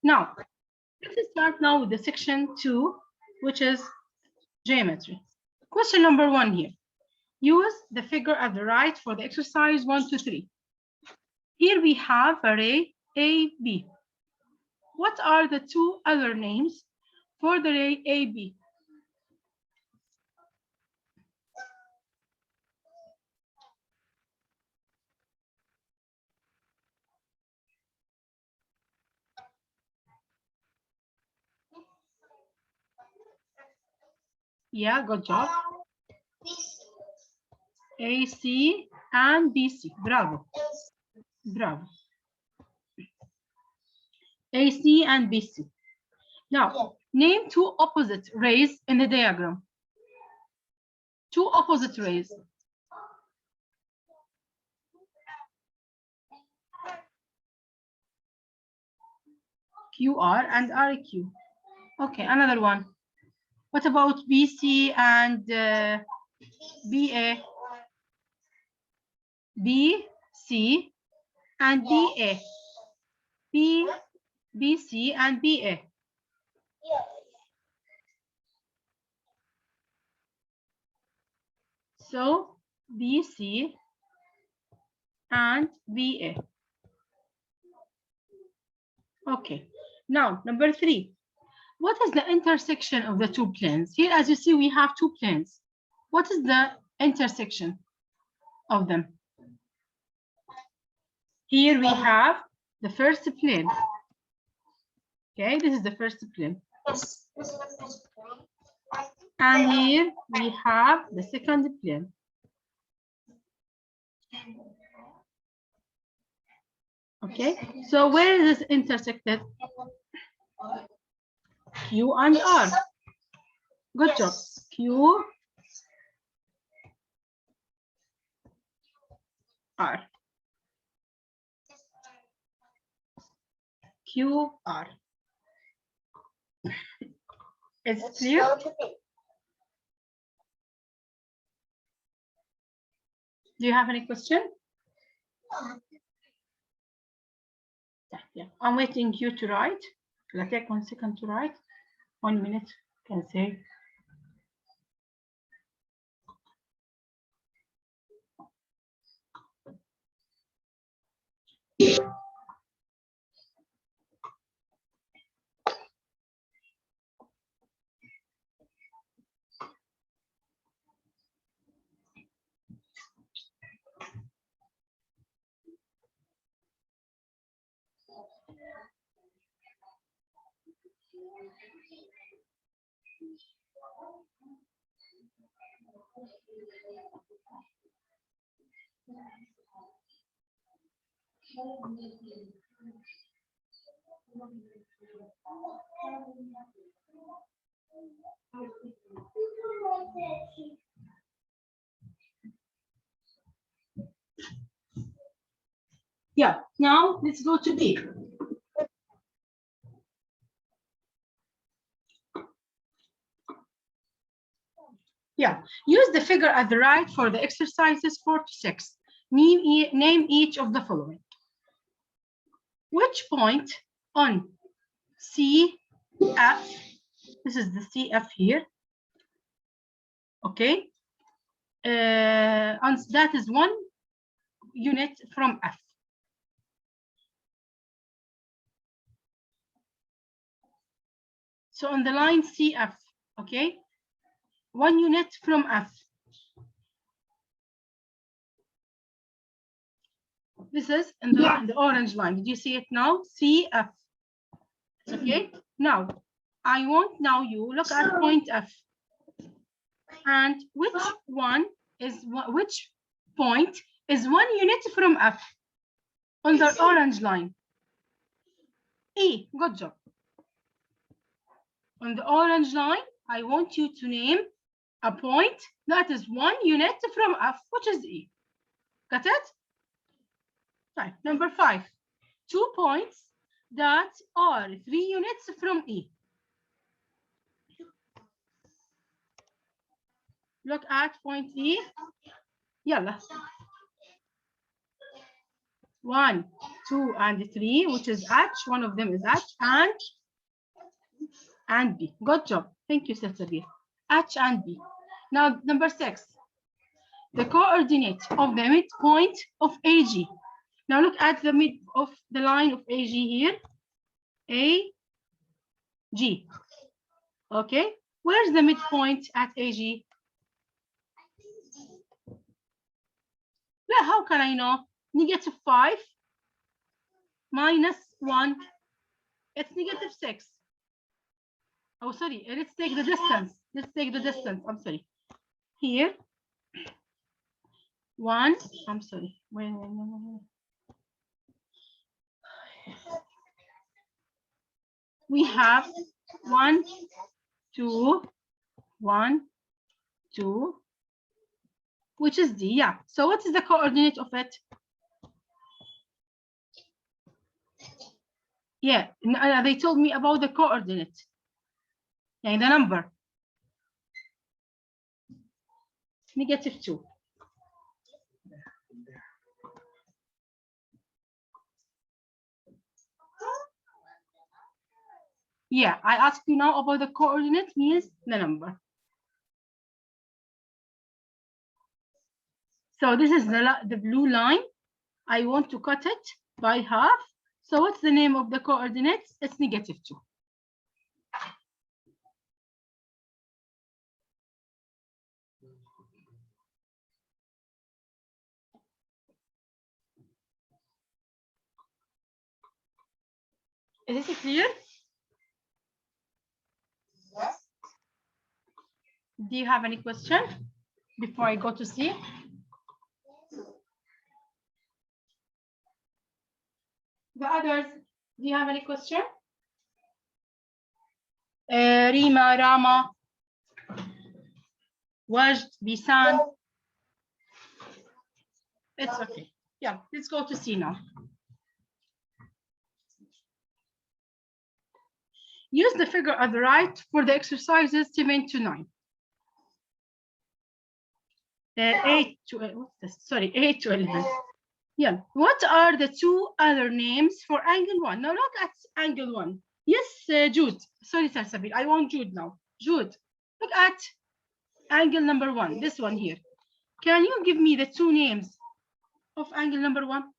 Now, let's start now with the section 2, which is geometry. Question number 1 here. Use the figure at the right for the exercise 1 to 3. Here we have array A, B. What are the two other names for the array A, B? Yeah, good job. AC and BC. Bravo. Bravo. AC and BC. Now, name two opposite rays in the diagram. Two opposite rays. QR and RQ. Okay, another one. What about BC and BA? BC and BA. BC and BA. So BC and BA. Okay. Now, number 3. What is the intersection of the two planes? Here, as you see, we have two planes. What is the intersection of them? Here we have the first plane. Okay, this is the first plane. And here we have the second plane. Okay, so where is this intersected? Q and R. Good job. Q, R. Q, R. Is it clear? Do you have any question? Yeah, I'm waiting you to write. It'll take 1 second to write. 1 minute, can say. Yeah, now let's go to B. Yeah, use the figure at the right for the exercises 4 to 6. Name each of the following. Which point on CF, this is the CF here, okay, and that is 1 unit from F. So on the line CF, okay, 1 unit from F. This is in the orange line. Did you see it now? CF. Okay. Now, I want now you look at point F. And which point is 1 unit from F on the orange line? E. Good job. On the orange line, I want you to name a point that is 1 unit from F, which is E. Got it? Right. Number 5. 2 points that are 3 units from E. Look at point E. Yalla. 1, 2 and 3, which is H. One of them is H and B. Good job. Thank you, Sabir. H and B. Now, number 6. The coordinate of the midpoint of AG. Now look at the mid of the line of AG here. AG. Okay. Where's the midpoint at AG? Yeah, how can I know? -5 minus 1. It's -6. Oh, sorry. Let's take the distance. Let's take the distance. I'm sorry. Here. 1. I'm sorry. Wait. We have 1, 2, 1, 2, which is D. Yeah. So what is the coordinate of it? Yeah, they told me about the coordinate. Yeah, the number. -2. Yeah, I asked you now about the coordinate means the number. So this is the blue line. I want to cut it by half. So what's the name of the coordinates? It's -2. Is this clear? Yes. Do you have any question before I go to C? The others, do you have any question? Rima, Rama, Wajd, Bisan. It's okay. Yeah, let's go to C now. Use the figure at the right for the exercises 7 to 9. 8 to 11. Yeah. What are the 2 other names for angle 1? Now look at angle 1. Yes, Jude. Sorry, Sabir. I want Jude now. Jude, look at angle number 1. This one here. Can you give me the 2 names of angle number 1?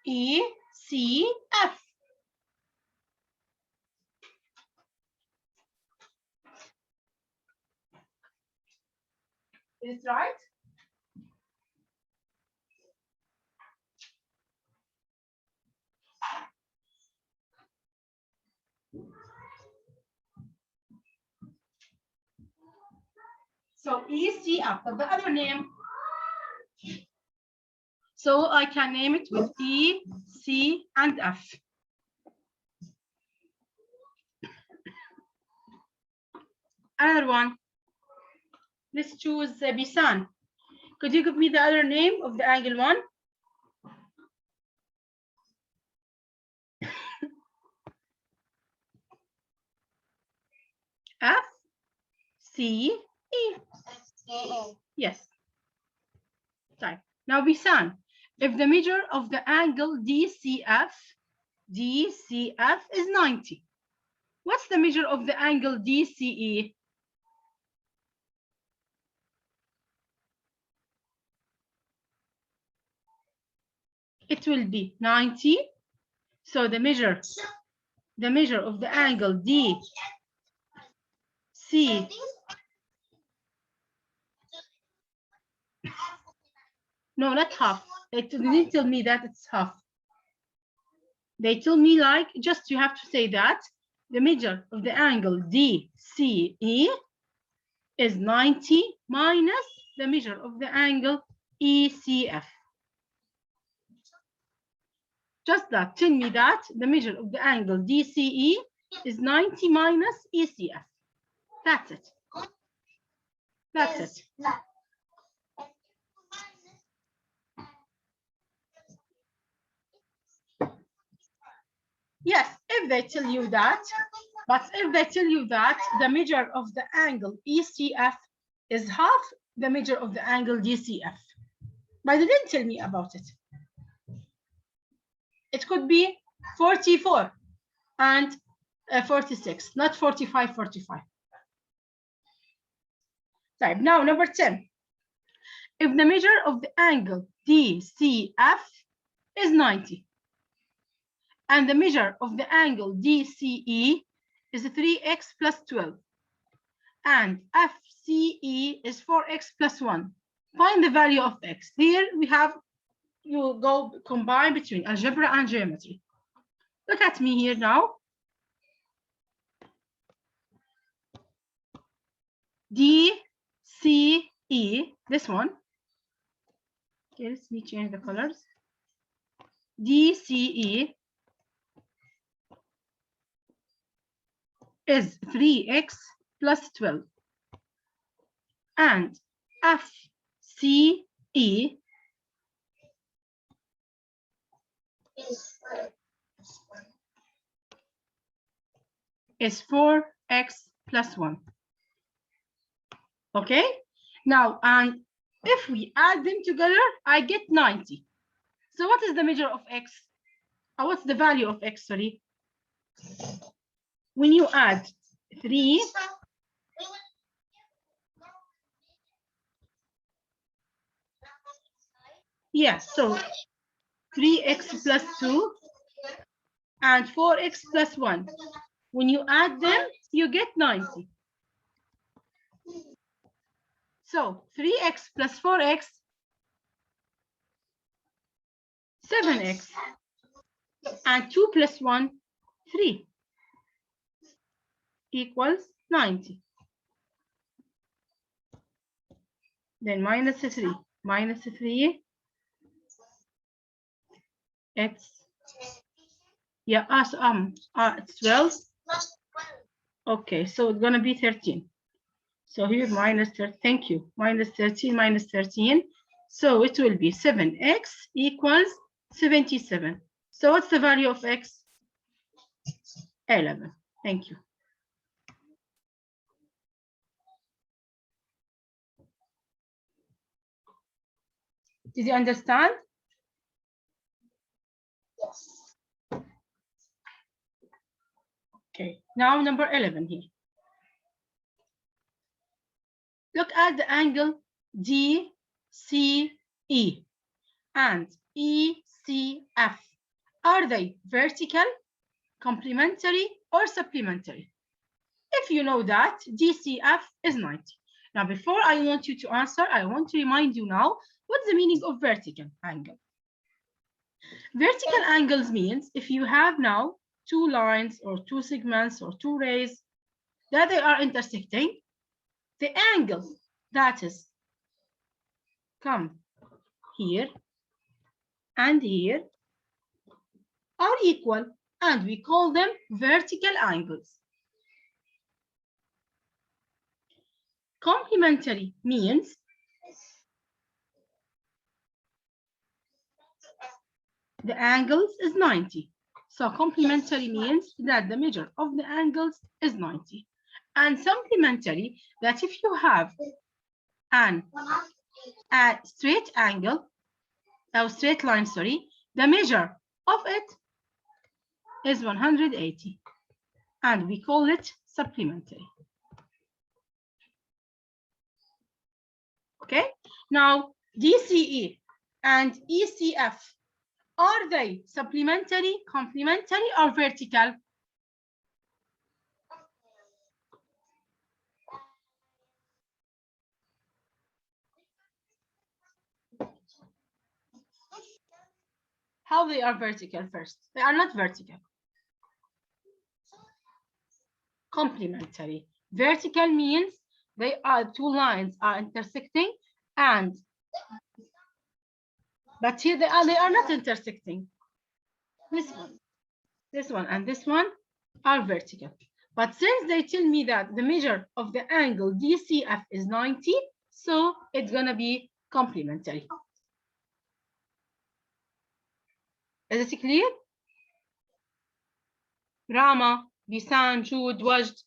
ECF. Is it right? So ECF, but the other name. So I can name it with E, C, and F. Another one. Let's choose Bisan. Could you give me the other name of the angle 1? F, C, E. Yes. Right. Now, Bisan, if the measure of the angle DCF is 90, what's the measure of the angle DCE? It will be 90. So the measure of the angle DC. No, not half. They didn't tell me that it's half. They told me like just you have to say that the measure of the angle DCE is 90 minus the measure of the angle ECF. Just that, tell me that the measure of the angle DCE is 90 minus ECF. That's it. That's it. Yes, if they tell you that, but if they tell you that the measure of the angle ECF is half the measure of the angle DCF, but they didn't tell me about it. It could be 44 and 46, not 45, 45. Right, now number 10. If the measure of the angle DCF is 90, and the measure of the angle DCE is 3x plus 12, and FCE is 4x plus 1. Find the value of x. Here we have, you go combine between algebra and geometry. Look at me here now. DCE, this one. Okay, let me change the colors. DCE is 3x plus 12. And FCE is 4x plus 1. Okay, now, and if we add them together, I get 90. So what is the measure of x? What's the value of x, sorry? When you add 3, yes, so 3x plus 2 and 4x plus 1. When you add them, you get 90. So 3x plus 4x, 7x, and 2 plus 1, 3, equals 90. Then minus 3, minus 3, x, yeah, it's 12. Okay, so it's gonna be 13. So here minus 13, thank you, minus 13, minus 13. So it will be 7x equals 77. So what's the value of x? 11. Thank you. Did you understand? Yes. Okay, now number 11 here. Look at the angle DCE and ECF. Are they vertical, complementary, or supplementary? If you know that, DCF is 90. Now, before I want you to answer, I want to remind you now, what's the meaning of vertical angle? Vertical angles means if you have now 2 lines or 2 segments or 2 rays that they are intersecting, the angle that is come here and here are equal, and we call them vertical angles. Complementary means the angles is 90. So complementary means that the measure of the angles is 90. And supplementary, that if you have a straight angle, or straight line, sorry, the measure of it is 180. And we call it supplementary. Okay, now DCE and ECF, are they supplementary, complementary, or vertical? How they are vertical first? They are not vertical. Complementary. Vertical means they are 2 lines are intersecting, and but here they are not intersecting. This one and this one are vertical. But since they tell me that the measure of the angle DCF is 90, so it's gonna be complementary. Is it clear? Rama, Bisan, Jude, Wajd.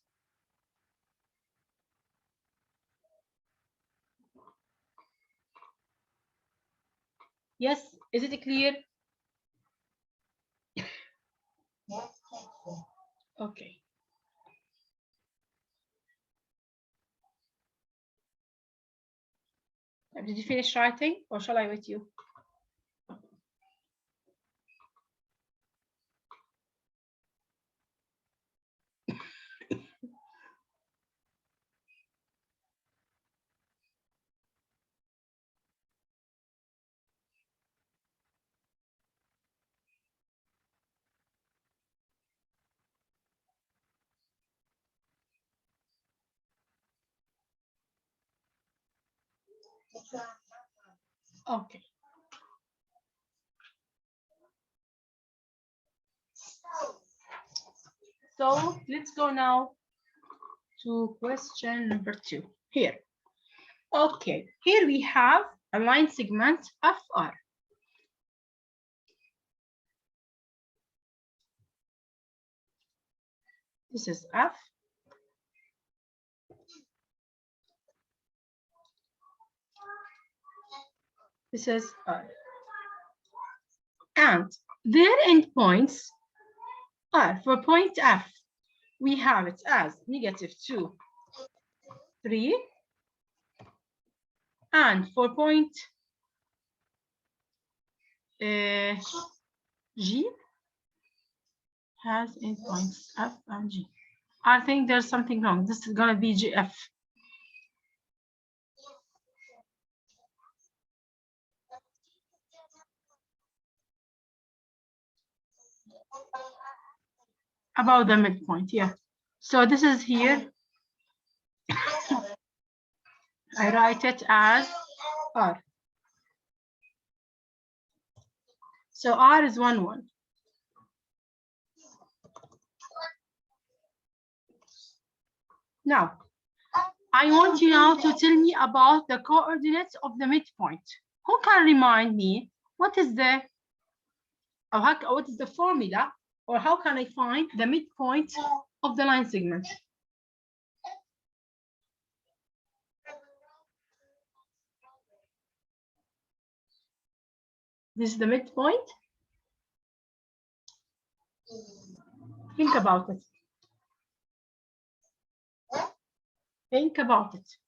Yes, is it clear? Okay. Did you finish writing or shall I wait you? Okay. So let's go now to question number 2 here. Okay, here we have a line segment FR. This is F. This is R. And their endpoints are for point F. We have it as -2, 3. And for point G has endpoints F and G. I think there's something wrong. This is gonna be GF. About the midpoint, yeah. So this is here. I write it as R. So R is 1, 1. Now, I want you now to tell me about the coordinates of the midpoint. Who can remind me what is the formula, or how can I find the midpoint of the line segment? This is the midpoint. Think about it. Think about it.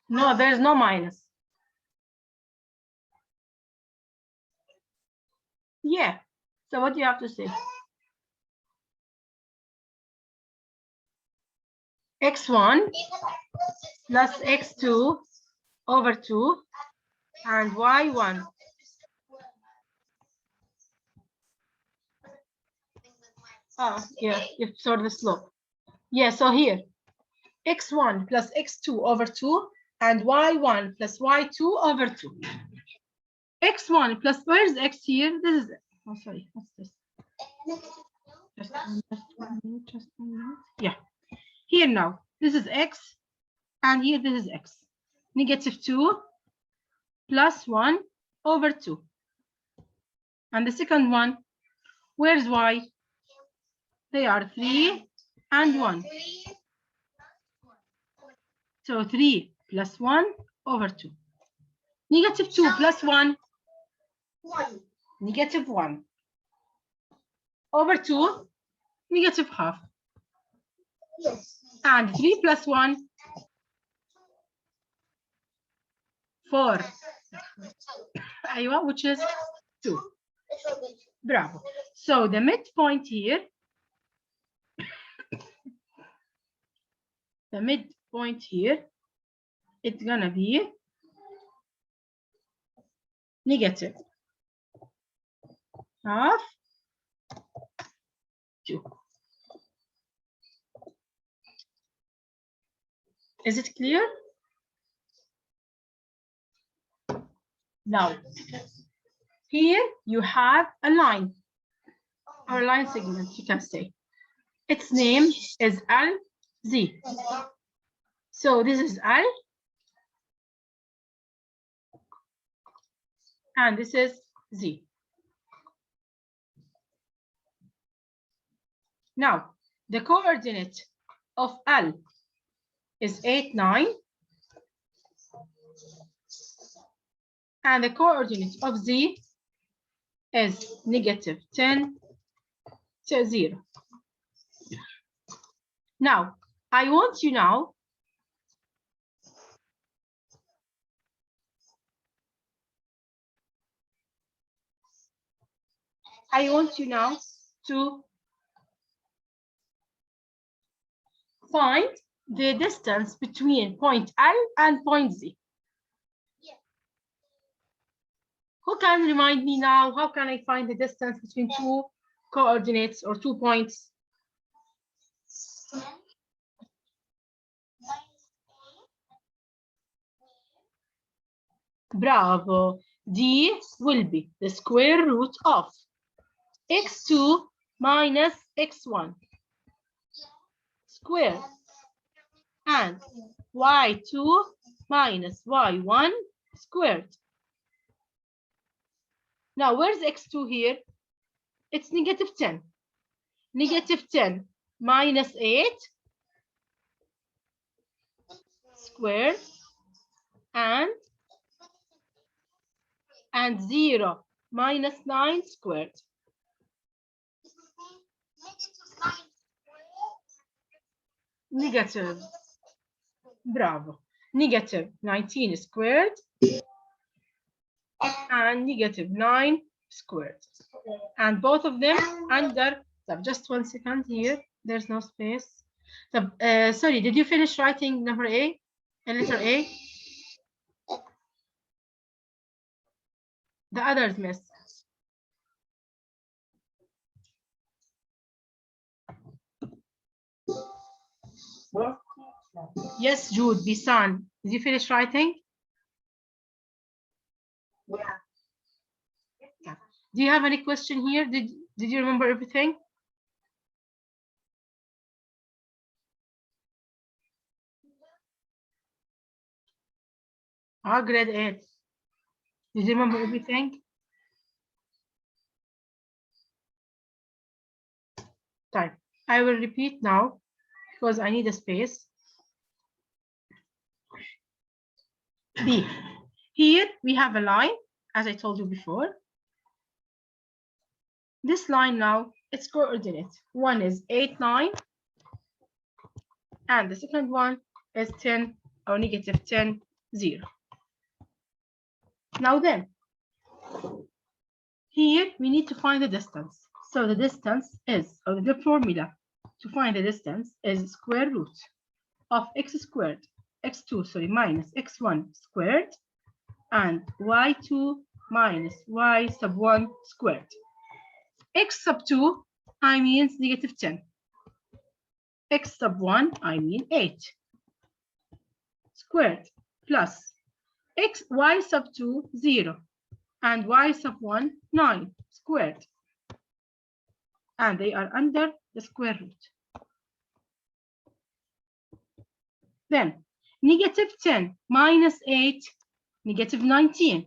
No, there's no minus. Yeah. So what do you have to say? X1 plus X2 over 2 and Y1. Yeah, if sort the slope. Yeah, so here, X1 plus X2 over 2 and Y1 plus Y2 over 2. X1 plus, where's X here? This is, oh, sorry, what's this? Just one minute. Yeah, here now, this is X and here this is X. -2 plus 1 over 2. And the second one, where's Y? They are 3 and 1. So 3 plus 1 over 2. -2 plus 1. -1. Over 2, -half. Yes. And 3 plus 1, 4. Which is 2. Bravo. So the midpoint here, it's gonna be -half 2. Is it clear? Now, here you have a line. or line segment, you can say. Its name is LZ. So this is L, and this is Z. Now, the coordinate of L is 8, 9, and the coordinate of Z is negative 10 to 0. Now, I want you now to find the distance between point L and point Z. Who can remind me now, how can I find the distance between two coordinates or 2 points? Bravo. D will be the square root of x2 minus x1 squared and y2 minus y1 squared. Now, where's x2 here? It's negative 10. Negative 10 minus 8 squared and 0 minus 9 squared. Negative. Bravo. Negative 19 squared and negative 9 squared. And both of them under, just 1 second here. There's no space. Sorry, did you finish writing number A? Letter A? The others, miss. Yes, Jude, Bisan. Did you finish writing? Yeah. Do you have any question here? Did you remember everything? Grade 8. Did you remember everything? Time. I will repeat now because I need a space. B. Here we have a line, as I told you before. This line now, its coordinate. One is 8, 9, and the second one is 10 or negative 10, 0. Now then, here we need to find the distance. So the distance is, or the formula to find the distance is square root of x squared, x2, sorry, minus x1 squared and y2 minus y sub 1 squared. X sub 2, I mean negative 10. X sub 1, I mean 8 squared plus y sub 2, 0, and y sub 1, 9 squared. And they are under the square root. Then negative 10 minus 8, negative 19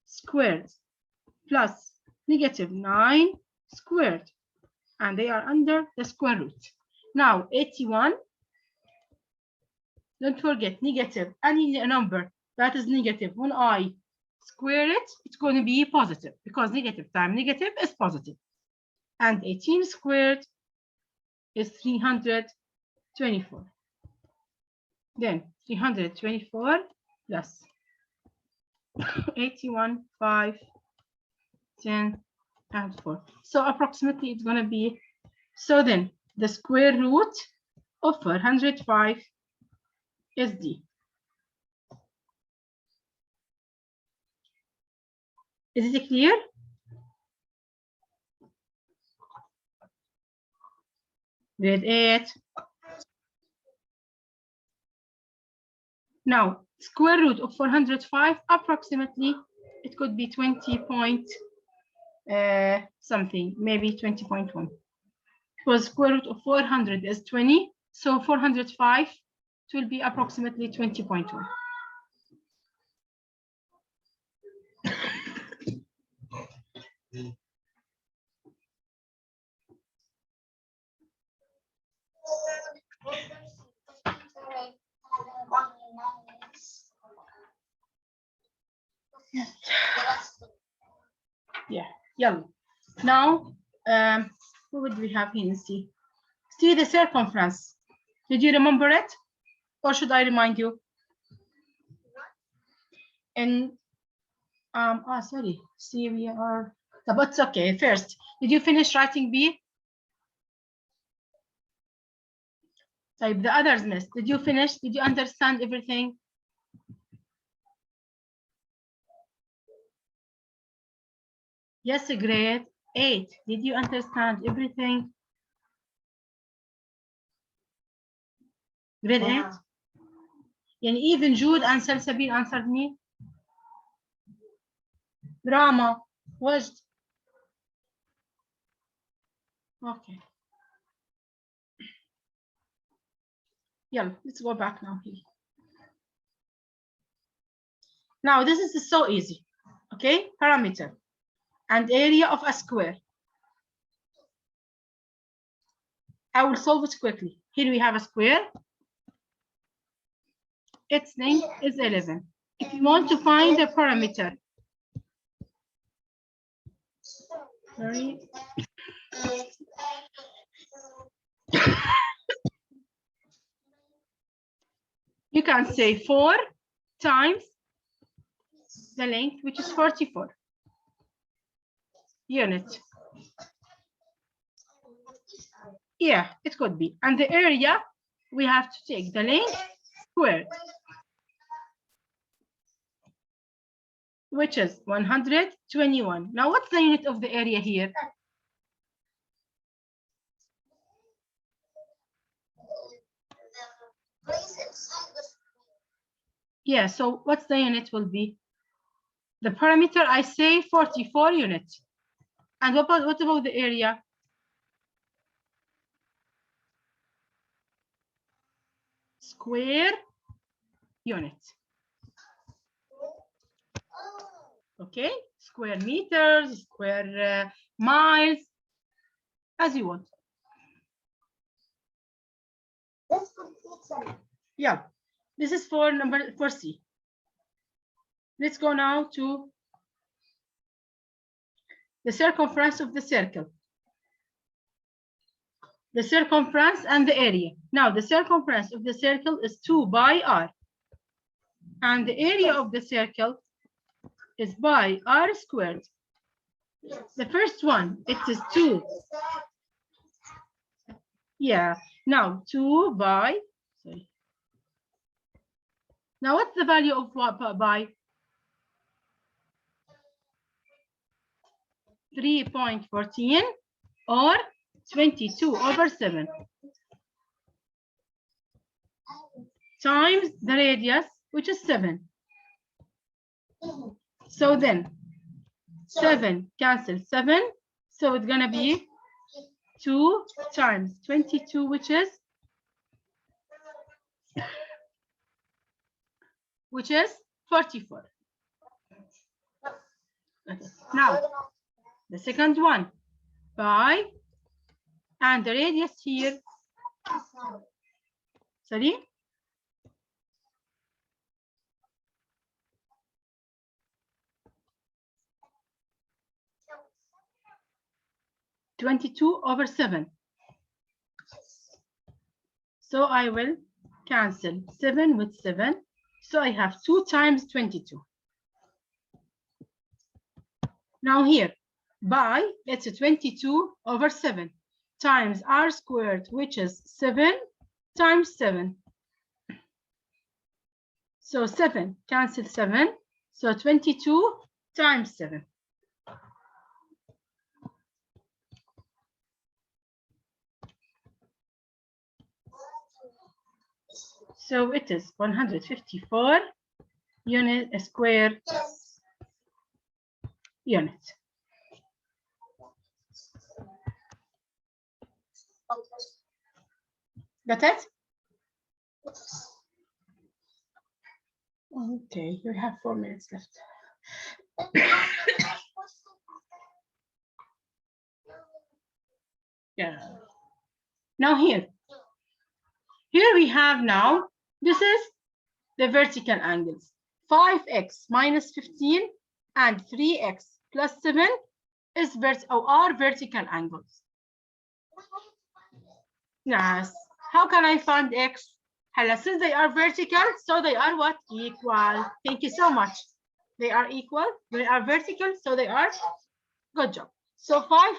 squared plus negative 9 squared. And they are under the square root. Now 81, don't forget negative, any number that is negative, when I square it, it's going to be positive because negative times negative is positive. And 18 squared is 324. Then 324 plus 81, 5, 10, and 4. So approximately it's going to be, so then the square root of 405 is D. Is it clear? Grade 8. Now, square root of 405, approximately, it could be 20.5 something, maybe 20.1. Because square root of 400 is 20, so 405 it will be approximately 20.1. Yeah. Now, what would we have here? See the circumference. Did you remember it, or should I remind you? And sorry. See, we are. But it's okay. First, did you finish writing B? Type the others missed. Did you finish? Did you understand everything? Yes, grade 8. Did you understand everything? Grade 8? يعني even Jude and Salsabil answered me. Drama. Wajd. Okay. Yeah, let's go back now here. Now this is so easy. Okay, parameter and area of a square. I will solve it quickly. Here we have a square. Its length is 11. If you want to find the parameter, sorry. You can say 4 times the length, which is 44 units. Yeah, it could be. And the area, we have to take the length squared, which is 121. Now, what's the unit of the area here? Yeah, so what's the unit will be? The parameter, I say 44 units. And what about the area? Square unit. Okay, square meters, square miles, as you want. Yeah, this is for C. Let's go now to the circumference of the circle. The circumference and the area. Now, the circumference of the circle is 2 by r. And the area of the circle is by r squared. The first one, it is 2. Yeah, now 2 by, sorry. Now, what's the value of what by? 3.14 or 22/7 times the radius, which is 7. So then 7 cancel 7, so it's gonna be 2 times 22, which is 44. Okay. Now the second one, by, and the radius here, sorry, (22/7). So I will cancel 7 with 7. So I have 2 times 22. Now here, by, it's 22/7 times r squared, which is 7 times 7. So 7 cancel 7. So 22 times 7. So it is 154 square units. Got it? Okay, you have 4 minutes left. Yeah. Now here we have now, this is the vertical angles. 5x minus 15 and 3x plus 7 is are vertical angles. Yes. How can I find x? Since they are vertical, so they are what? Equal. Thank you so much. They are equal. They are vertical, so they are. Good job. So 5.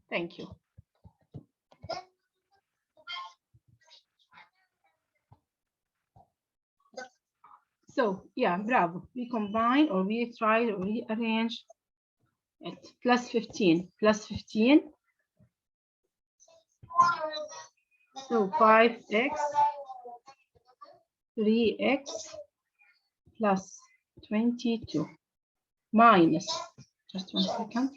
Thank you. So yeah, bravo. We combine or we try or rearrange it. Plus 15, plus 15. So 5x, 3x plus 22 minus, just 1 second.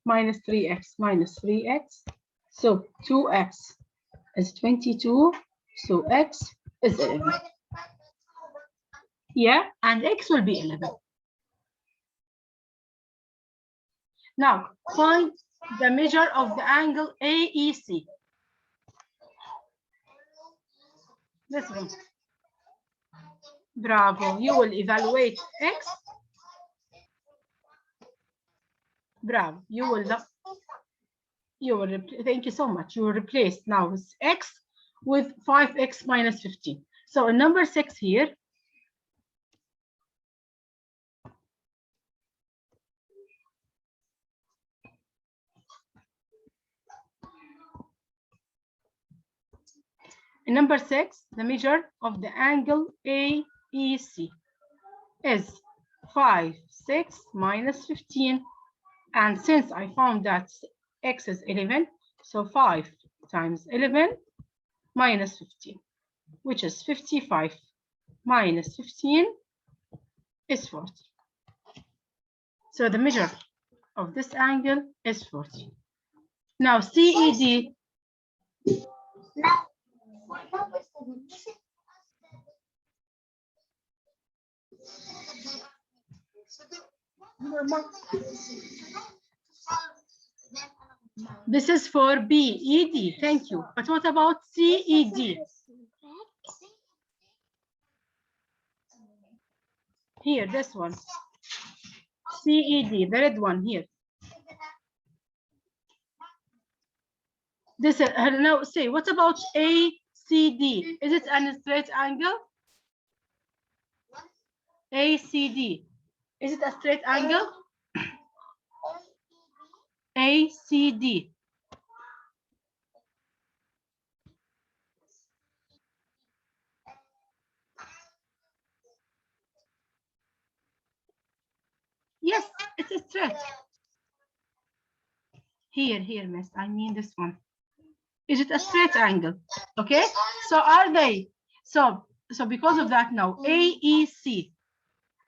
Minus 3x. So 2x is 22. So x is 11. Yeah, and x will be 11. Now find the measure of the angle AEC. This one. Bravo. You will evaluate x. Bravo. You will thank you so much. You will replace now with x with 5x minus 15. So in number 6 here. In number 6, the measure of the angle AEC is 5, 6 minus 15. And since I found that x is 11, so 5 times 11 minus 15, which is 55 minus 15 is 40. So the measure of this angle is 40. Now CED. This is for BED, thank you. But what about CED? Here, this one. CED, the red one here. This is, now say, what about ACD? Is it a straight angle? ACD. Is it a straight angle? ACD. Yes, it's a straight. Here, miss. I mean this one. Is it a straight angle? Okay. So are they? So because of that now, AEC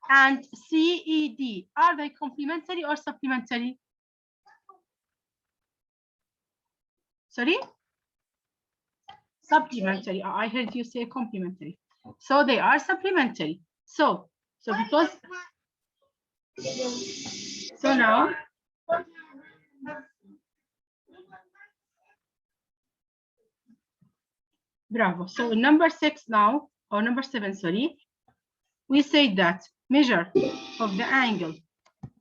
and CED, are they complementary or supplementary? Sorry? Supplementary. I heard you say complementary. So they are supplementary. So because so now bravo. So in number 6 now, or number 7, sorry, we say that measure of the angle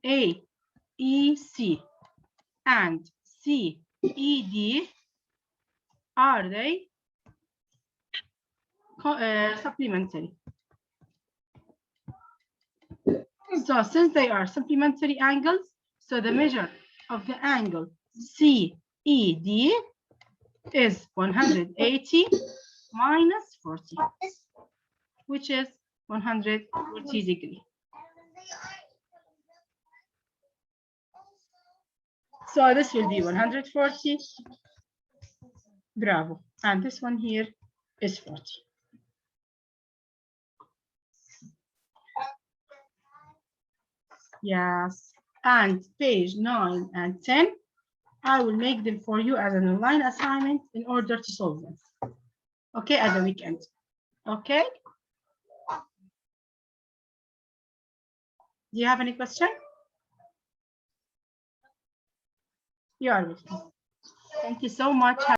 AEC and CED, are they supplementary? So since they are supplementary angles, so the measure of the angle CED is 180 minus 40, which is 140 degrees. So this will be 140. Bravo. And this one here is 40. Yes. And page 9 and 10, I will make them for you as an online assignment in order to solve them. Okay, as a weekend. Okay. Do you have any question? You are welcome. Thank you so much.